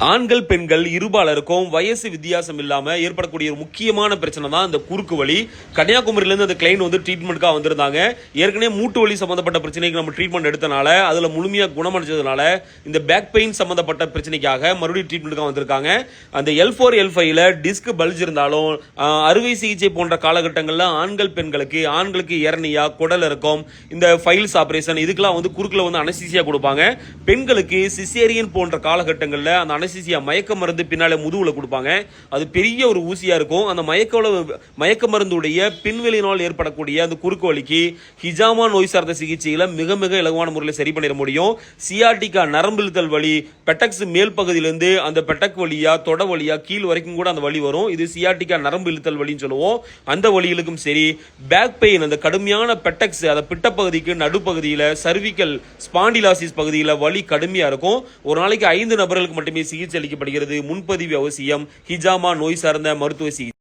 ஆண்கள் பெண்கள் இருபாலருக்கும் வயசு வித்தியாசம் இல்லாம ஏற்படக்கூடிய ஒரு முக்கியமான பிரச்சனை தான் இந்த குறுக்கு வலி. கன்னியாகுமரியில இருந்து அந்த கிளைண்ட் வந்து ட்ரீட்மெண்ட்காக வந்திருந்தாங்க. ஏற்கனவே மூட்டு வலி சம்பந்தப்பட்ட பிரச்சனைக்கு நம்ம ட்ரீட்மெண்ட் எடுத்தனால அதுல முழுமையா குணமடைஞ்சதுனால இந்த பேக் பெயின் சம்பந்தப்பட்ட பிரச்சனைக்காக மறுபடியும் ட்ரீட்மெண்ட்காக வந்திருக்காங்க. அந்த L4 L5ல டிஸ்க் பல்ஜ் இருந்தாலும் அறுவை சிகிச்சை போன்ற காலகட்டங்கள்ல ஆண்களுக்கு எரணியா குடல் இருக்கும், இந்த ஃபைல்ஸ் ஆபரேஷன் இதுக்கெல்லாம் வந்து குறுக்குல வந்து அனஸ்தீசியா கொடுப்பாங்க. பெண்களுக்கு சிசேரியன் போன்ற காலகட்டங்கள்ல அந்த அனஸ்தீசியா மயக்க மருந்து பின்னால முதுகுல கொடுப்பாங்க. அது பெரிய ஒரு ஊசியா இருக்கும். அந்த மயக்க மருந்துடைய பின்வெளியினால் ஏற்படக்கூடிய அந்த குறுக்கு வலிக்கு ஹிஜாமா நோய் சார்ந்த சிகிச்சையில மிக மிக இலகுவான முறையில் சரி பண்ணிட முடியும். சியாட்டிகா நரம்பிழுத்தல் வலி, பெட்டக்ஸ் மேல் பகுதியிலிருந்து அந்த பெட்டக் வழியா தொட வழியா கீழ் வரைக்கும் கூட அந்த வலி வரும். இது சியாட்டிகா நரம்பு இழுத்தல் வலின்னு சொல்லுவோம். அந்த வலிகளுக்கும் சரி, பேக் பெயின் அந்த கடுமையான பெட்டக்ஸ் அந்த பிட்டப்பகுதிக்கு நடுப்பகுதியில் சர்விக்கல் ஸ்பாண்டிலாசிஸ் பகுதியில் வலி கடுமையா இருக்கும். ஒரு நாளைக்கு 5 நபர்களுக்கு மட்டுமே சிகிச்சை அளிக்கப்படுகிறது. முன்பதிவு அவசியம். ஹிஜாமா நோய் சார்ந்த மருத்துவ சிகிச்சை.